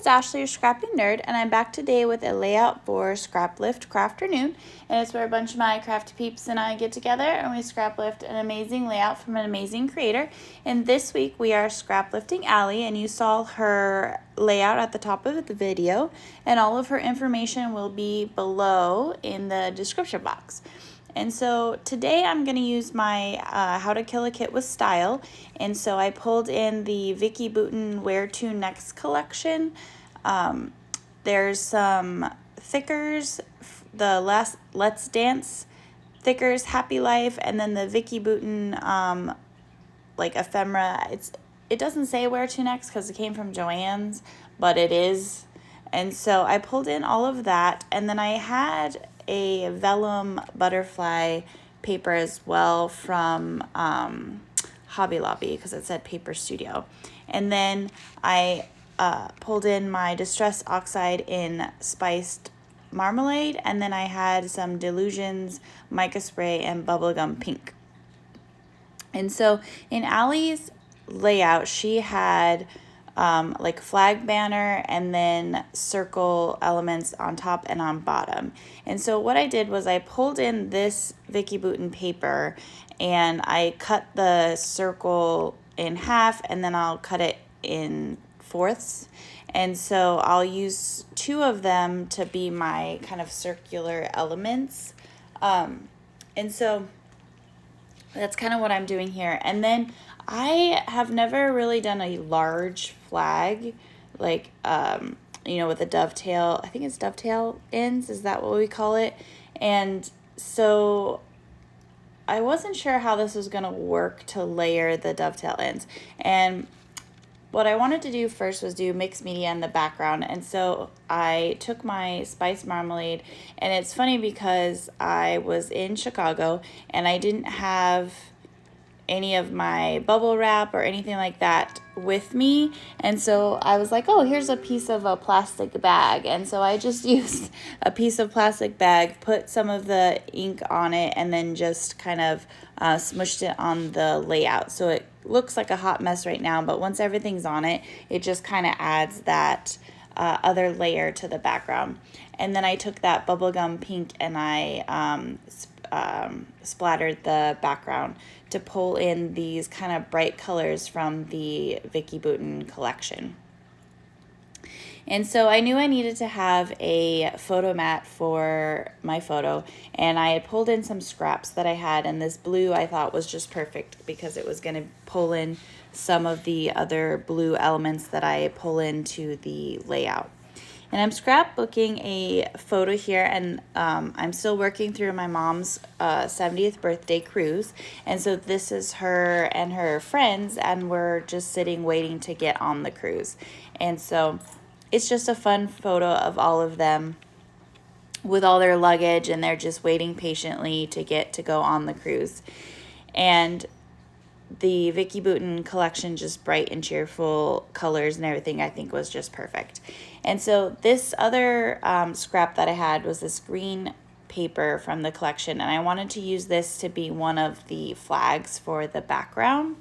it's Ashley, your scrapping nerd, and I'm back today with a layout for Scraplift Crafternoon, and it's where a bunch of my crafty peeps and I get together and we scraplift an amazing layout from an amazing creator. And this week we are scraplifting Allie, and you saw her layout at the top of the video, and all of her information will be below in the description box. And so today I'm going to use my How to Kill a Kit with Style. And so I pulled in the Vicky Bouton Where to Next collection. There's some thickers, the Let's Dance thickers, Happy Life, and then the Vicky Bouton like ephemera. It doesn't say Where to Next because it came from Joann's, but it is. And so I pulled in all of that, and then I had a vellum butterfly paper as well from Hobby Lobby because it said Paper Studio. And then I pulled in my Distress Oxide in Spiced Marmalade, and then I had some Delusions Mica Spray and Bubblegum Pink. And so in Allie's layout, she had like flag banner and then circle elements on top and on bottom. And so what I did was I pulled in this Vicky Bouton paper and I cut the circle in half, and then I'll cut it in fourths. And so I'll use two of them to be my kind of circular elements. And so that's kind of what I'm doing here. And then I have never really done a large flag, like, with a dovetail. I think it's dovetail ends. Is that what we call it? And so I wasn't sure how this was going to work to layer the dovetail ends. And what I wanted to do first was do mixed media in the background. And so I took my Spice Marmalade, and it's funny because I was in Chicago and I didn't have any of my bubble wrap or anything like that with me, and so I was like, oh, here's a piece of a plastic bag. And so I just used a piece of plastic bag, put some of the ink on it, and then just kind of smushed it on the layout. So it looks like a hot mess right now, but once everything's on it, it just kind of adds that other layer to the background. And then I took that bubblegum pink and I splattered the background to pull in these kind of bright colors from the Vicky Bouton collection. And so I knew I needed to have a photo mat for my photo, and I had pulled in some scraps that I had, and this blue I thought was just perfect because it was going to pull in some of the other blue elements that I pull into the layout. And I'm scrapbooking a photo here, and I'm still working through my mom's 70th birthday cruise. And so this is her and her friends, and we're just sitting waiting to get on the cruise. And so it's just a fun photo of all of them with all their luggage, and they're just waiting patiently to get to go on the cruise. And the Vicky Bouton collection, just bright and cheerful colors and everything, I think was just perfect. And so this other scrap that I had was this green paper from the collection, and I wanted to use this to be one of the flags for the background.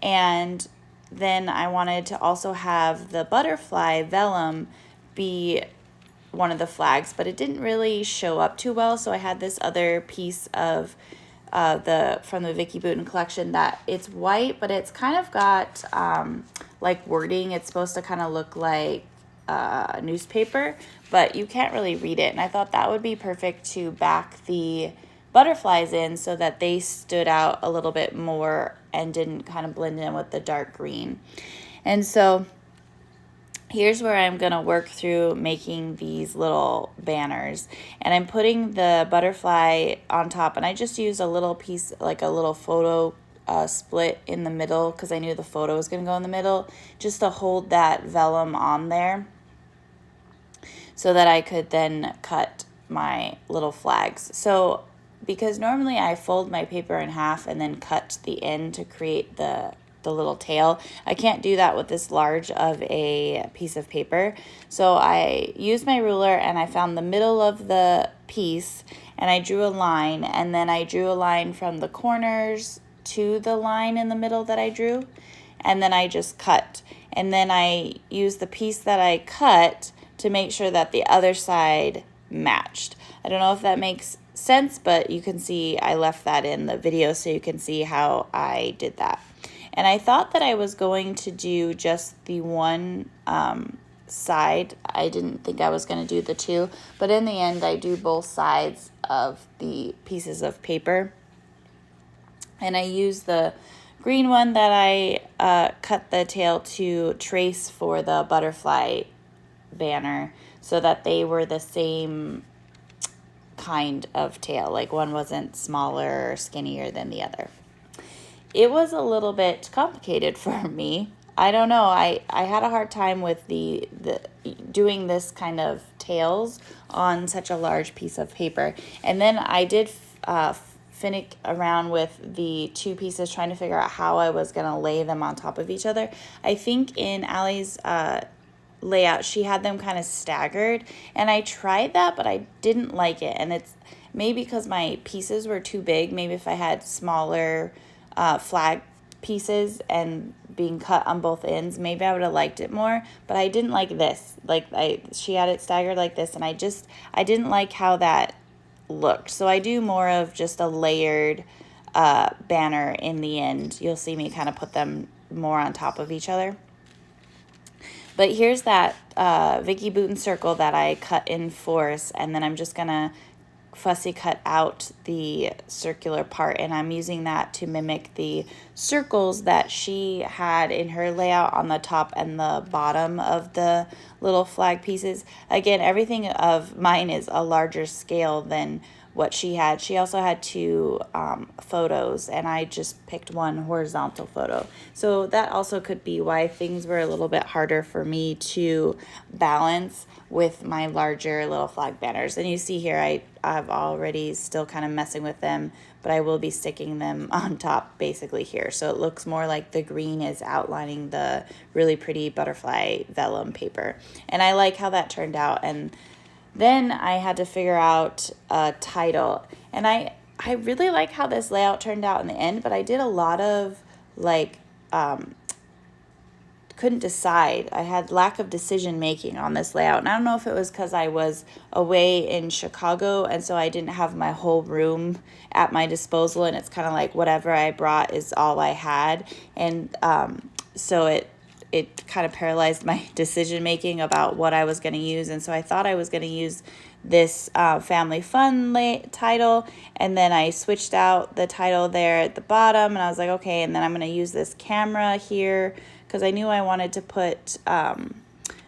And then I wanted to also have the butterfly vellum be one of the flags, but it didn't really show up too well, so I had this other piece of from the Vicky Bouton collection that it's white, but it's kind of got like wording. It's supposed to kind of look like newspaper, but you can't really read it. And I thought that would be perfect to back the butterflies in so that they stood out a little bit more and didn't kind of blend in with the dark green. And so here's where I'm going to work through making these little banners. And I'm putting the butterfly on top, and I just used a little piece, like a little photo split in the middle, because I knew the photo was going to go in the middle, just to hold that vellum on there so that I could then cut my little flags. So because normally I fold my paper in half and then cut the end to create the little tail, I can't do that with this large of a piece of paper. So I used my ruler and I found the middle of the piece, and I drew a line, and then I drew a line from the corners to the line in the middle that I drew. and then I just cut. And then I used the piece that I cut to make sure that the other side matched. I don't know if that makes sense, but you can see I left that in the video so you can see how I did that. And I thought that I was going to do just the one side. I didn't think I was going to do the two, but in the end I do both sides of the pieces of paper. And I use the green one that I cut the tail to trace for the butterfly banner so that they were the same kind of tail. Like one wasn't smaller or skinnier than the other. It was a little bit complicated for me. I don't know. I had a hard time with the doing this kind of tails on such a large piece of paper. And then I did finick around with the two pieces trying to figure out how I was going to lay them on top of each other. I think in Allie's layout, she had them kind of staggered, and I tried that, but I didn't like it. And it's maybe because my pieces were too big. Maybe if I had smaller flag pieces and being cut on both ends, maybe I would have liked it more, but I didn't like this. Like she had it staggered like this, and I didn't like how that looked. So I do more of just a layered banner in the end. You'll see me kind of put them more on top of each other. But here's that Vicky Bouton circle that I cut in force, and then I'm just gonna fussy cut out the circular part, and I'm using that to mimic the circles that she had in her layout on the top and the bottom of the little flag pieces. Again, everything of mine is a larger scale than what she had. She also had two photos, and I just picked one horizontal photo. So that also could be why things were a little bit harder for me to balance with my larger little flag banners. And you see here, I've already still kind of messing with them, but I will be sticking them on top basically here. So it looks more like the green is outlining the really pretty butterfly vellum paper. And I like how that turned out. And then I had to figure out a title. And I really like how this layout turned out in the end, but I did a lot of like, couldn't decide. I had lack of decision making on this layout. And I don't know if it was because I was away in Chicago, and so I didn't have my whole room at my disposal, and it's kind of like whatever I brought is all I had. And so it kind of paralyzed my decision making about what I was going to use. And so I thought I was going to use this family fun title, and then I switched out the title there at the bottom, and I was like, okay, and then I'm going to use this camera here because I knew I wanted to put an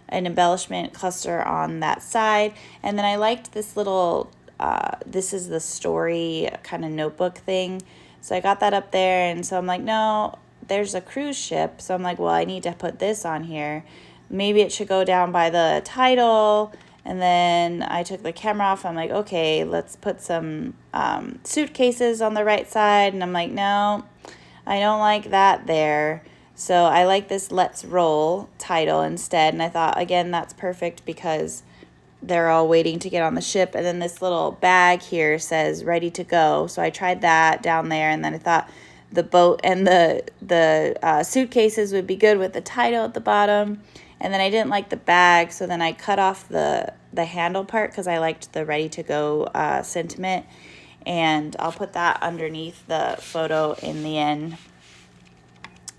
embellishment cluster on that side. And then I liked this little this is the story kind of notebook thing, so I got that up there. And so I'm like, no, there's a cruise ship, so I'm like, well, I need to put this on here. Maybe it should go down by the title. And then I took the camera off. I'm like, okay, let's put some suitcases on the right side. And I'm like, no, I don't like that there. So I like this Let's Roll title instead. And I thought, again, that's perfect because they're all waiting to get on the ship. And then this little bag here says ready to go. So I tried that down there. And then I thought the boat and the suitcases would be good with the title at the bottom. And then I didn't like the bag, so then I cut off the handle part because I liked the ready to go sentiment. And I'll put that underneath the photo in the end.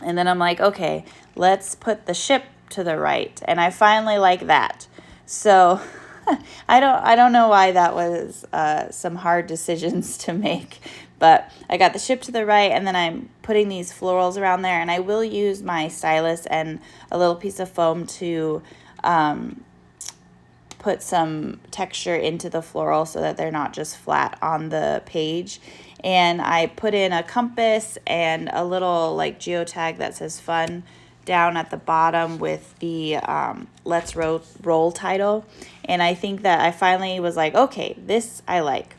And then I'm like, okay, let's put the ship to the right. And I finally like that. So I don't know why that was some hard decisions to make. But I got the ship to the right, and then I'm putting these florals around there. And I will use my stylus and a little piece of foam to put some texture into the floral so that they're not just flat on the page. And I put in a compass and a little like geotag that says fun down at the bottom with the Let's Roll title. And I think that I finally was like, okay, this I like.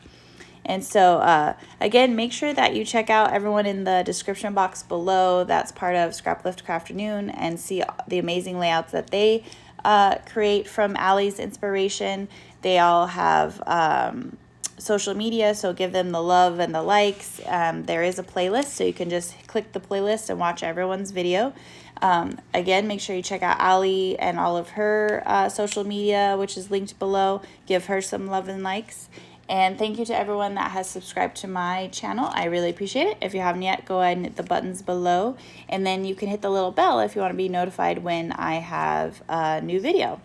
And so, again, make sure that you check out everyone in the description box below that's part of Scraplift Crafternoon and see the amazing layouts that they create from Allie's inspiration. They all have social media, so give them the love and the likes. There is a playlist, so you can just click the playlist and watch everyone's video. Again, make sure you check out Allie and all of her social media, which is linked below. Give her some love and likes. And thank you to everyone that has subscribed to my channel. I really appreciate it. If you haven't yet, go ahead and hit the buttons below. And then you can hit the little bell if you want to be notified when I have a new video.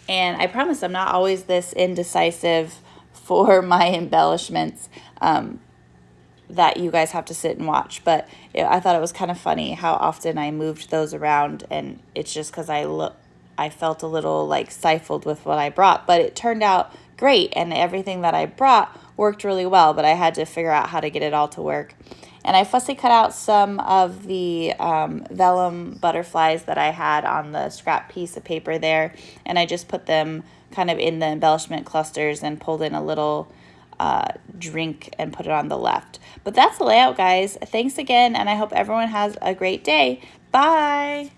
And I promise I'm not always this indecisive for my embellishments that you guys have to sit and watch. But I thought it was kind of funny how often I moved those around, and it's just because I felt a little like stifled with what I brought. But it turned out great, and everything that I brought worked really well, but I had to figure out how to get it all to work. And I fussy cut out some of the vellum butterflies that I had on the scrap piece of paper there, and I just put them kind of in the embellishment clusters and pulled in a little drink and put it on the left. But that's the layout, guys. Thanks again, and I hope everyone has a great day. Bye!